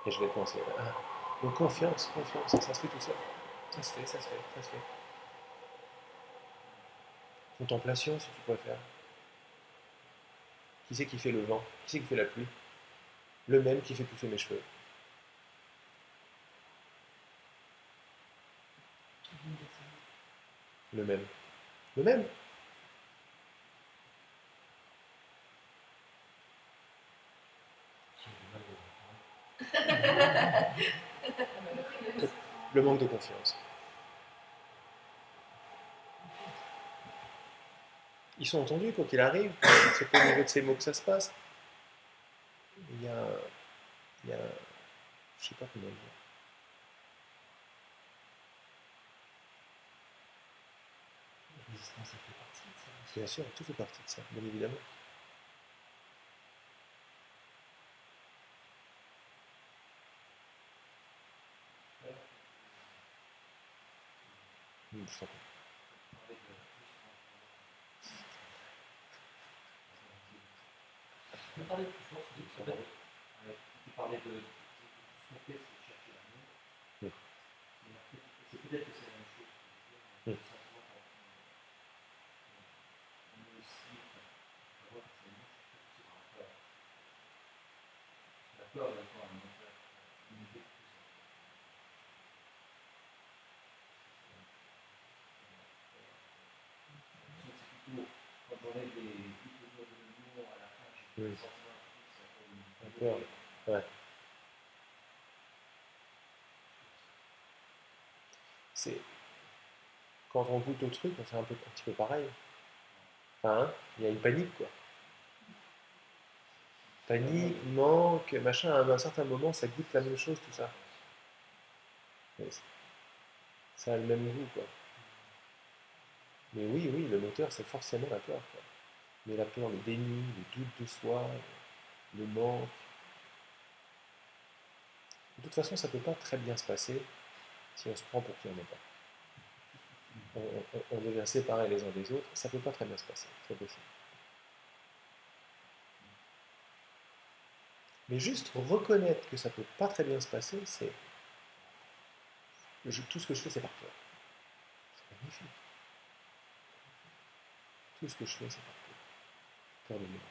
Et je vais penser, ah. Donc confiance, ça se fait tout seul. Ça se fait, ça se fait, ça se fait. Contemplation, si tu préfères. Qui c'est qui fait le vent? Qui c'est qui fait la pluie? Le même qui fait pousser mes cheveux. Le même. Le même. Le manque de confiance. Ils sont entendus, quoi qu'il arrive. C'est pas au niveau de ces mots que ça se passe. Il y a, il y a je sais pas comment dire. La résistance, ça fait partie de ça aussi. Bien sûr, tout fait partie de ça, bien évidemment. Je t'en prie. Tu peux parler plus fort, Philippe, s'il te plaît? Tu parlais de ce qu'on fait, c'est chercher l'amour. Oui. Mais après, c'est peut-être que c'est la même chose. Oui. Le sentiment qu'on est aussi, savoir que c'est aussi par la peur. La peur, elle est un moteur limité de tout ça. C'est plutôt, quand on est des plutôt de l'humour à la fin, j'ai le sentiment que c'est un peu Peur. Ouais. C'est quand on goûte au truc, c'est un petit peu pareil. Enfin, hein, il y a une panique, quoi. Panique, manque, machin. À un certain moment, ça goûte la même chose, tout ça. Mais ça a le même goût, quoi. Mais oui, oui, le moteur, c'est forcément la peur, quoi. Mais la peur, le déni, le doute de soi, le manque. De toute façon, ça ne peut pas très bien se passer si on se prend pour qui on n'est pas. On devient séparés les uns des autres, ça ne peut pas très bien se passer, c'est pas possible. Mais juste reconnaître que ça ne peut pas très bien se passer, c'est tout ce que je fais, c'est par peur. C'est magnifique. Tout ce que je fais, c'est par peur. Peur de moi.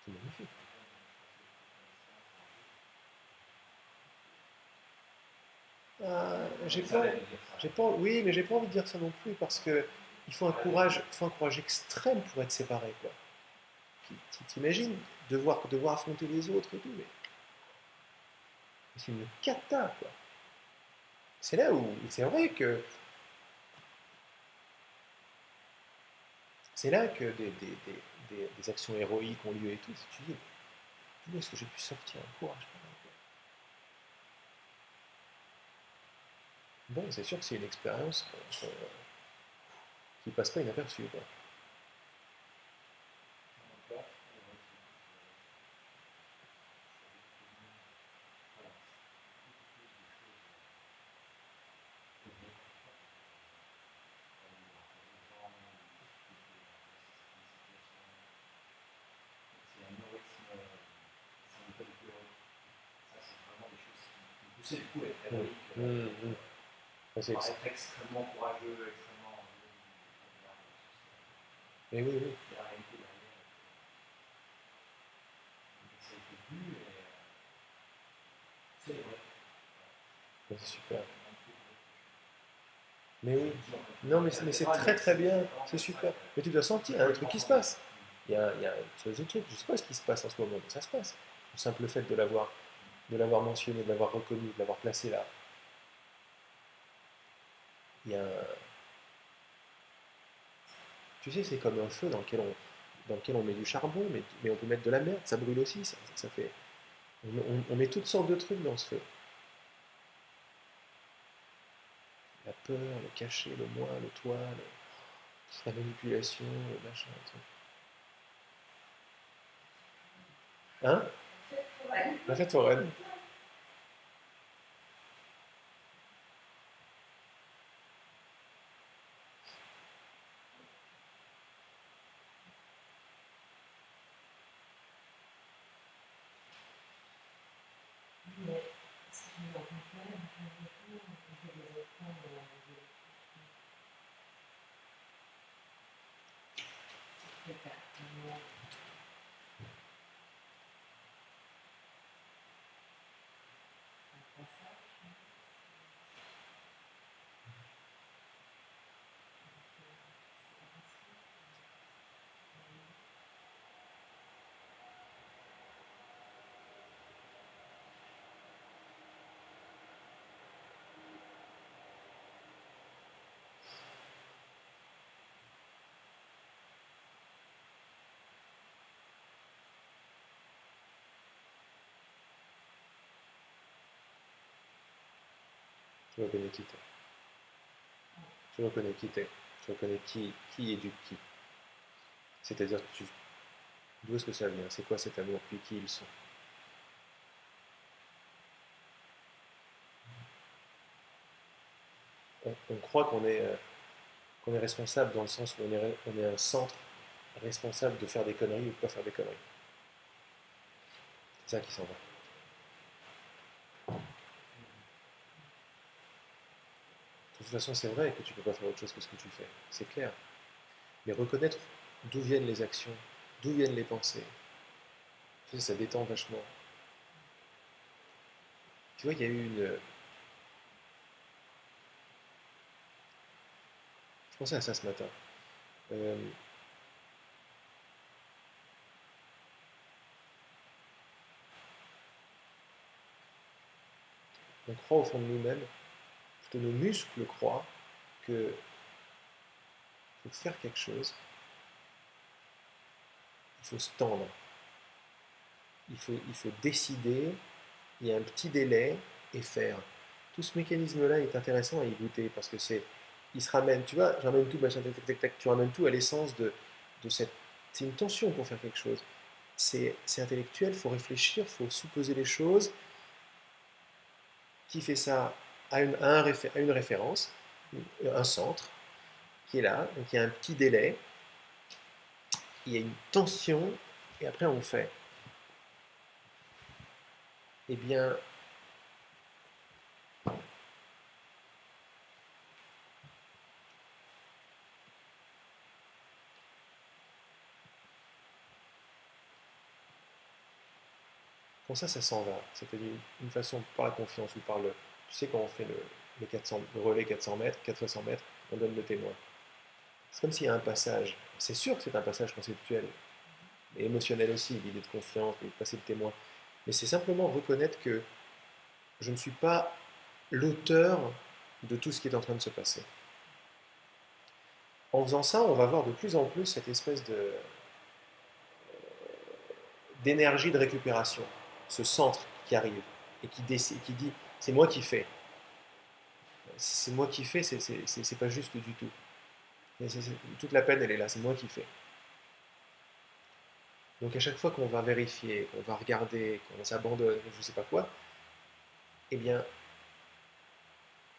C'est magnifique. Oui, mais j'ai pas envie de dire ça non plus parce que il faut un courage extrême pour être séparé, quoi. T'imagines devoir affronter les autres et tout, mais c'est une cata, quoi. C'est là où c'est vrai que c'est là que des actions héroïques ont lieu et tout. Si tu dis, d'où est-ce que j'ai pu sortir un courage pareil, quoi. Bon, c'est sûr que c'est une expérience qui passe pas inaperçue, quoi. C'est du coup être héroïque, être extrêmement courageux, extrêmement. Mais oui, oui. La réalité derrière. Ça a été vu et c'est vrai. C'est super. Mais oui. Non, mais c'est très très bien. C'est super. Mais tu dois sentir, il y a un truc qui se passe. Il y a sur les autres trucs, je ne sais pas ce qui se passe en ce moment, mais ça se passe. Le simple fait de l'avoir mentionné, de l'avoir reconnu, de l'avoir placé là. Il y a un... Tu sais, c'est comme un feu dans lequel dans lequel on met du charbon, mais on peut mettre de la merde, ça brûle aussi, ça fait... On met toutes sortes de trucs dans ce feu. La peur, le cachet, le moi, le toi, la manipulation, le machin, le truc. Hein? La fête foraine. Mais si je me rappelle, on fait des enfants Tu reconnais qui t'es. Tu reconnais qui t'es. Tu reconnais qui est du qui. C'est-à-dire, d'où est-ce que ça vient? C'est quoi cet amour? Puis qui ils sont? On croit qu'on est responsable dans le sens où on est un centre responsable de faire des conneries ou de pas faire des conneries. C'est ça qui s'en va. De toute façon, c'est vrai que tu ne peux pas faire autre chose que ce que tu fais. C'est clair. Mais reconnaître d'où viennent les actions, d'où viennent les pensées, tu sais, ça détend vachement. Tu vois, il y a eu une... Je pensais à ça ce matin. Euh, on croit au fond de nous-mêmes, plutôt nos muscles croient que pour faire quelque chose, il faut se tendre. Il faut décider, il y a un petit délai et faire. Tout ce mécanisme-là est intéressant à y goûter parce que il se ramène, tu vois, je ramène tout, machin, tac, tac, tac, tac, tu ramènes tout à l'essence de cette. C'est une tension pour faire quelque chose. C'est intellectuel, il faut réfléchir, il faut sous-peser les choses. Qui fait ça à une référence, un centre qui est là, donc il y a un petit délai, il y a une tension, et après on fait. Eh bien, quand ça s'en va, c'est-à-dire une façon par la confiance ou par le. Tu sais, quand on fait le relais 400 mètres, 4 fois 100 mètres, on donne le témoin. C'est comme s'il y a un passage. C'est sûr que c'est un passage conceptuel, et émotionnel aussi, l'idée de confiance, l'idée de passer le témoin. Mais c'est simplement reconnaître que je ne suis pas l'auteur de tout ce qui est en train de se passer. En faisant ça, on va voir de plus en plus cette espèce d'énergie de récupération, ce centre qui arrive et qui dit c'est moi qui fais. C'est moi qui fais, c'est pas juste du tout. Toute la peine, elle est là, c'est moi qui fais. Donc à chaque fois qu'on va vérifier, qu'on va regarder, qu'on s'abandonne, je ne sais pas quoi, eh bien,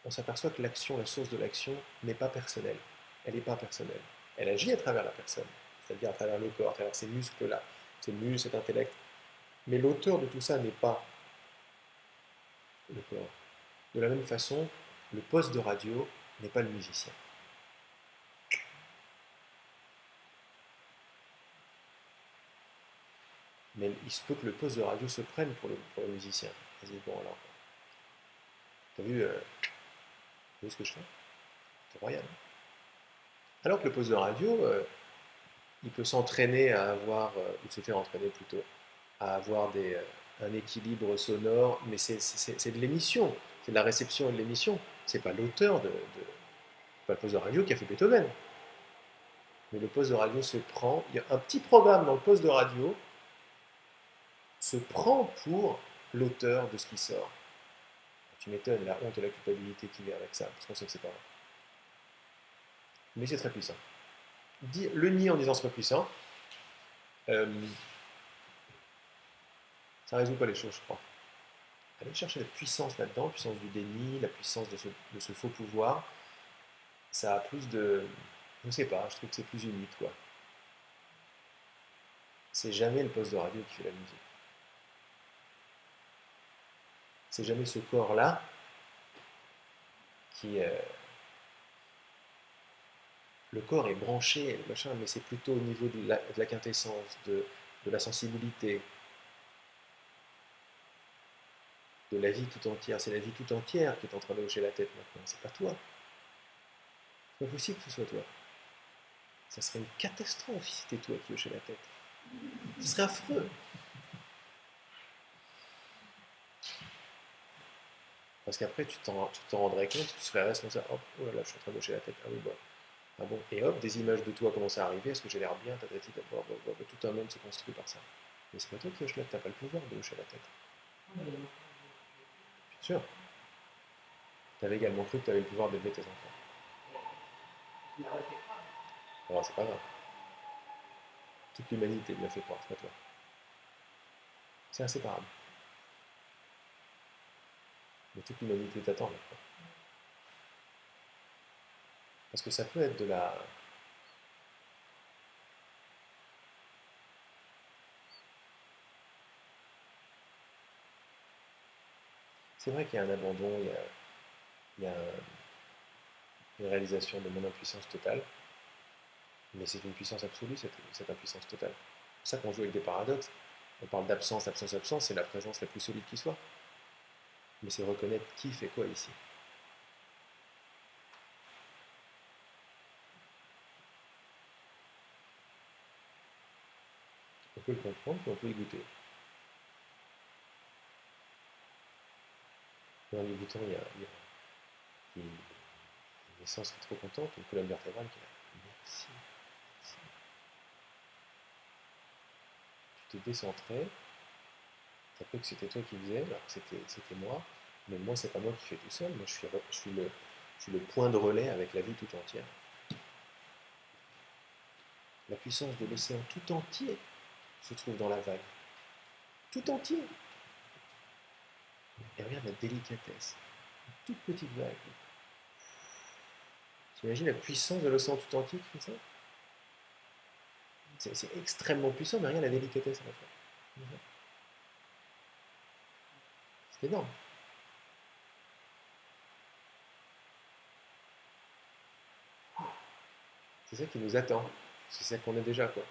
on s'aperçoit que l'action, la source de l'action, n'est pas personnelle. Elle n'est pas personnelle. Elle agit à travers la personne, c'est-à-dire à travers le corps, à travers ces muscles-là, ces muscles, cet intellect. Mais l'auteur de tout ça n'est pas le corps. De la même façon, le poste de radio n'est pas le musicien. Mais il se peut que le poste de radio se prenne pour le musicien. Vas-y, bon alors, t'as vu ce que je fais? C'est royal. Alors que le poste de radio, il peut s'entraîner à avoir, ou se faire entraîner plutôt, à avoir un équilibre sonore, mais c'est de l'émission, c'est de la réception et de l'émission. C'est pas l'auteur pas le poste de radio qui a fait Beethoven. mais le poste de radio se prend, il y a un petit programme dans le poste de radio se prend pour l'auteur de ce qui sort. Tu m'étonnes, la honte et la culpabilité qui vient avec ça, parce qu'on sait que c'est pas vrai. Mais c'est très puissant. Le nier en disant c'est pas puissant, ça résout pas les choses, je crois. Aller chercher la puissance là-dedans, la puissance du déni, la puissance de ce faux pouvoir, ça a plus de... Je sais pas, je trouve que c'est plus unique, quoi. C'est jamais le poste de radio qui fait la musique. C'est jamais ce corps-là qui... le corps est branché, machin, mais c'est plutôt au niveau de la quintessence, de la sensibilité, de la vie tout entière. C'est la vie tout entière qui est en train de hocher la tête maintenant, c'est pas toi. C'est pas possible que ce soit toi. Ça serait une catastrophe si c'était toi qui hochais la tête. Ce serait affreux. Parce qu'après, tu t'en rendrais compte, tu serais responsable. Hop, oh là là, je suis en train de hocher la tête. Ah oui, bah. Ah bon, et hop, des images de toi commencent à arriver. Est-ce que j'ai l'air bien, tatati, tout un monde se construit par ça. Mais c'est pas toi qui hoches la tête, t'as pas le pouvoir de hocher la tête. Bien sûr. T'avais également cru que tu avais le pouvoir d'élever tes enfants. Alors, c'est pas grave. Toute l'humanité lui a fait croire, c'est pas toi. C'est inséparable. Mais toute l'humanité t'attend maintenant. Parce que ça peut être de la... C'est vrai qu'il y a un abandon, il y a une réalisation de mon impuissance totale, mais c'est une puissance absolue, cette impuissance totale. C'est pour ça qu'on joue avec des paradoxes. On parle d'absence, absence, absence, c'est la présence la plus solide qui soit. Mais c'est reconnaître qui fait quoi ici. On peut le comprendre, puis on peut y goûter. Et en y goûtant, il y a une essence qui est trop contente, une colonne vertébrale qui est là. Merci, merci. Tu t'es décentré, tu as cru que c'était toi qui faisais, alors que c'était moi, mais moi, c'est pas moi qui fais tout seul, moi, je suis le point de relais avec la vie tout entière. La puissance de l'océan tout entier se trouve dans la vague. Tout entier. Et regarde la délicatesse. Une toute petite vague. Tu imagines la puissance de l'océan tout entier qui fait ça? C'est extrêmement puissant, mais regarde la délicatesse à la fois. C'est énorme. C'est ça qui nous attend. C'est ça qu'on est déjà, quoi.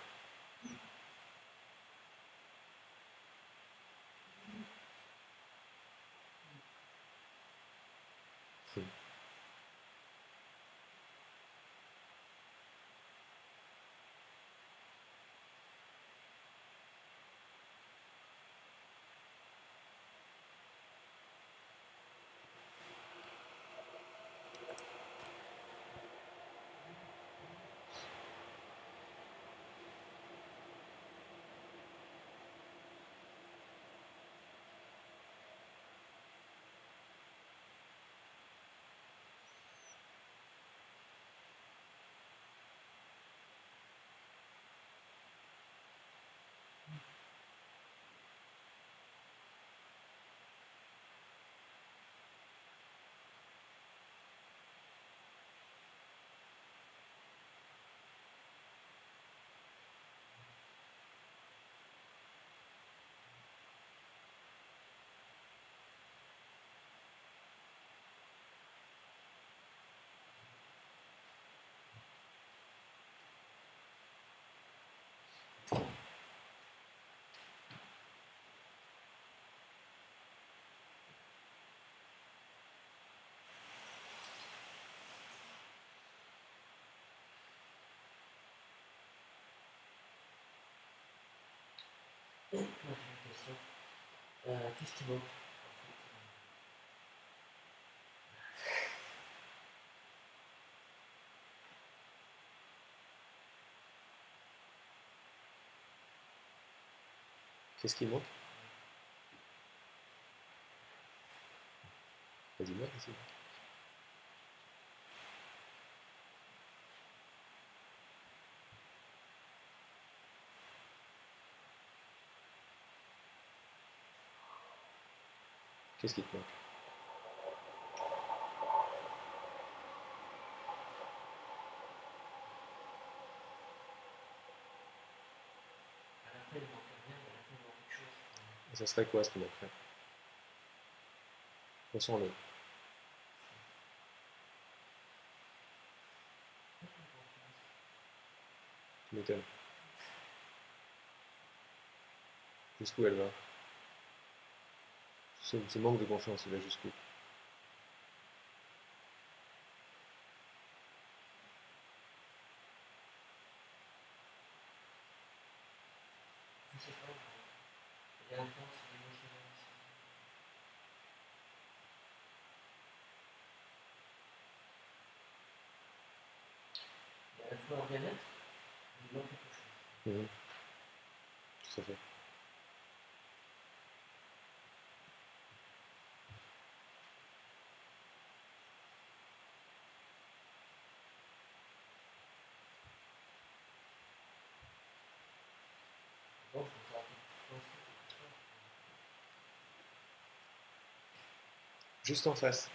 Moi, j'ai une question. Qu'est-ce qui manque en Qu'est-ce qui manque? Bah, dis-moi, qu'est-ce qui manque? Qu'est-ce qui te manque? À la fin, il manque rien, mais à la fin, il manque quelque chose. Et ça serait quoi ce qui manquerait? Ressens-le. Tu m'étonnes. Jusqu'où elle va? Ce manque de confiance, il va jusqu'où? Je sais pas, il y a un temps, c'est émotionnel aussi. Il y a à la fois un bien-être, mais il manque quelque chose. Mhm. Tout à fait. Bon, je me sens un peu coincé quelque part. Juste en face.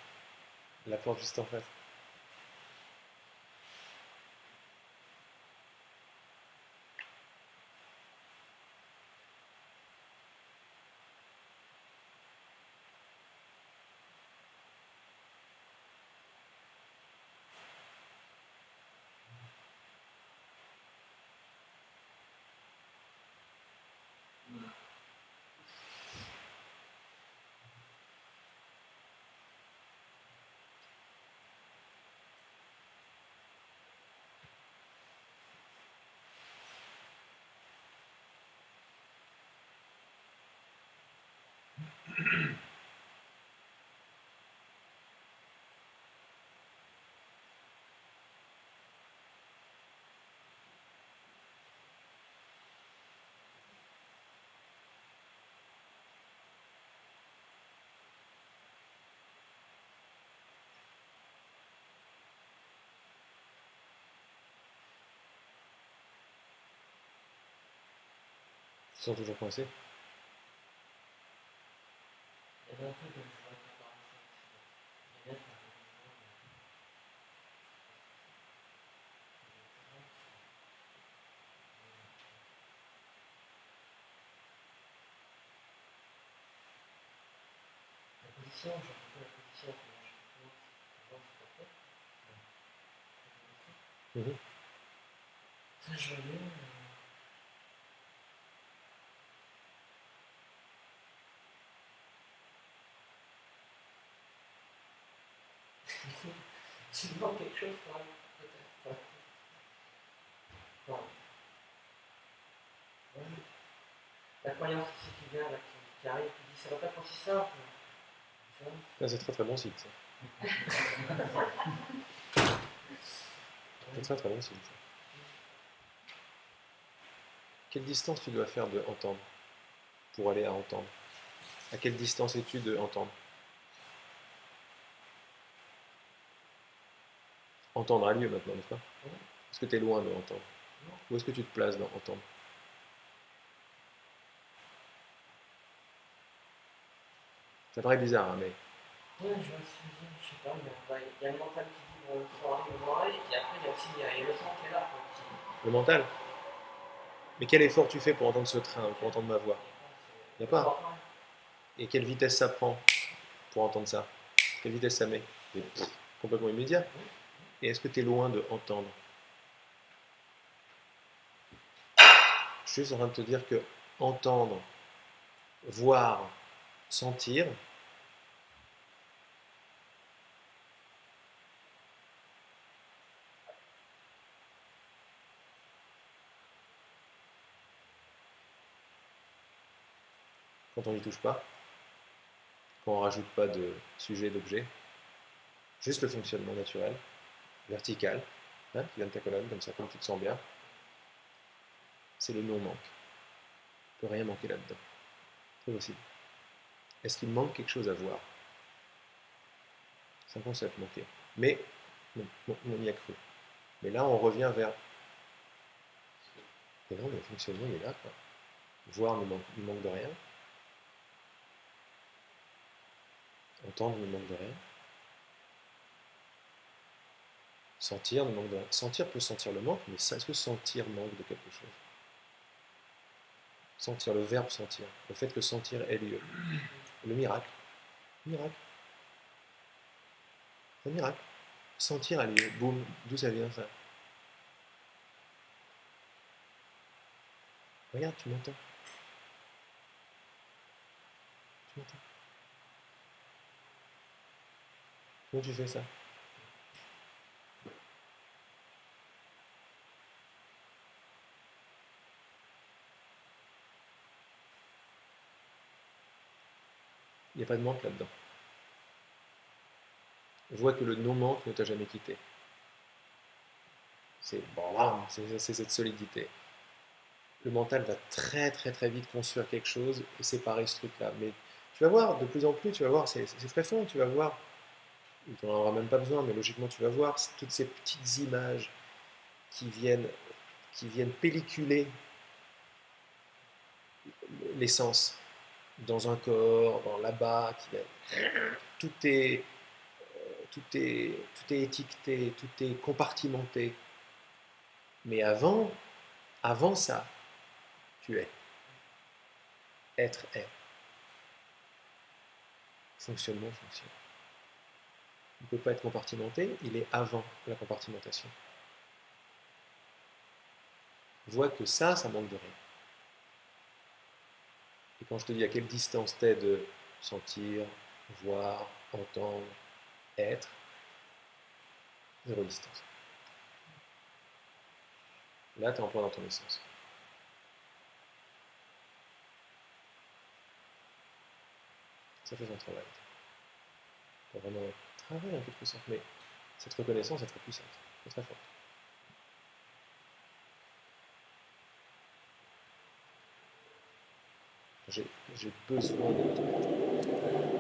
La porte juste en face. Tu te sens toujours coincé? Il y avait un truc que je voudrais préparer ça aussi. Bien-être, un peu de joie, mais c'est vrai que la position, j'ai un peu la position que moi je fais, c'est voir ce qu'on fait. Mhm. Très joyeux. Il manque quelque chose quand même, peut-être. Enfin, ouais. La croyance aussi qui vient, là, qui arrive, qui dit ça va pas être aussi simple. Tu vois. Ah, c'est très très bon signe ça. C'est très très bon signe ça. Quelle distance tu dois faire de entendre pour aller à entendre? À quelle distance es-tu de entendre? Entendre a lieu maintenant, n'est-ce pas? Ouais. Est-ce que tu es loin de entendre? Non. Où est-ce que tu te places dans entendre? Ça paraît bizarre, hein, mais Ouais, je vois ce que tu veux dire, je sais pas, mais il y a le mental qui dit bon, il faut arriver au oreille, et après il y a aussi il y a le son qui est là, quoi, qui. le mental. Mais quel effort tu fais pour entendre ce train, pour entendre ma voix? Il n'y a pas. Et quelle vitesse ça prend pour entendre ça? Quelle vitesse ça met? C'est complètement immédiat. Et est-ce que tu es loin de entendre? Je suis juste en train de te dire que entendre, voir, sentir, quand on n'y touche pas, quand on ne rajoute pas de sujet, d'objet, juste le fonctionnement naturel, vertical, hein, qui vient de ta colonne, comme ça, comme tu te sens bien, c'est le non-manque. Il ne peut rien manquer là-dedans. C'est possible. Est-ce qu'il manque quelque chose à voir? C'est un concept manqué. Mais on y a cru. Mais là, on revient vers. Et non, le fonctionnement, il est là, quoi. Voir ne manque de rien. Entendre ne manque de rien. Sentir ne manque de rien. Sentir peut sentir le manque, mais est-ce que sentir manque de quelque chose? Sentir, le verbe sentir. Le fait que sentir ait lieu. Le miracle. Le miracle. C'est un miracle. Sentir a lieu. Boum. D'où ça vient, ça? Regarde, tu m'entends. Tu m'entends. Comment tu fais ça? Il n'y a pas de manque là-dedans. Vois que le non-manque ne t'a jamais quitté. C'est bon, c'est cette solidité. Le mental va très très très vite construire quelque chose et séparer ce truc-là. Mais tu vas voir, de plus en plus, tu vas voir, c'est très fond, tu vas voir. Tu n'en auras même pas besoin, mais logiquement tu vas voir toutes ces petites images qui viennent pelliculer l'essence dans un corps, dans là-bas, tout est, tout est étiqueté, tout est compartimenté. Mais avant ça, tu es. Être est. Fonctionnement fonctionne. Il ne peut pas être compartimenté, il est avant la compartimentation. Vois que ça manque de rien. Et quand je te dis à quelle distance t'es de sentir, voir, entendre, être, zéro distance. Là, tu es en plein dans ton essence. Ça fait son travail. C'est vraiment un travail en quelque sorte, mais cette reconnaissance est très puissante, est très forte. J'ai besoin de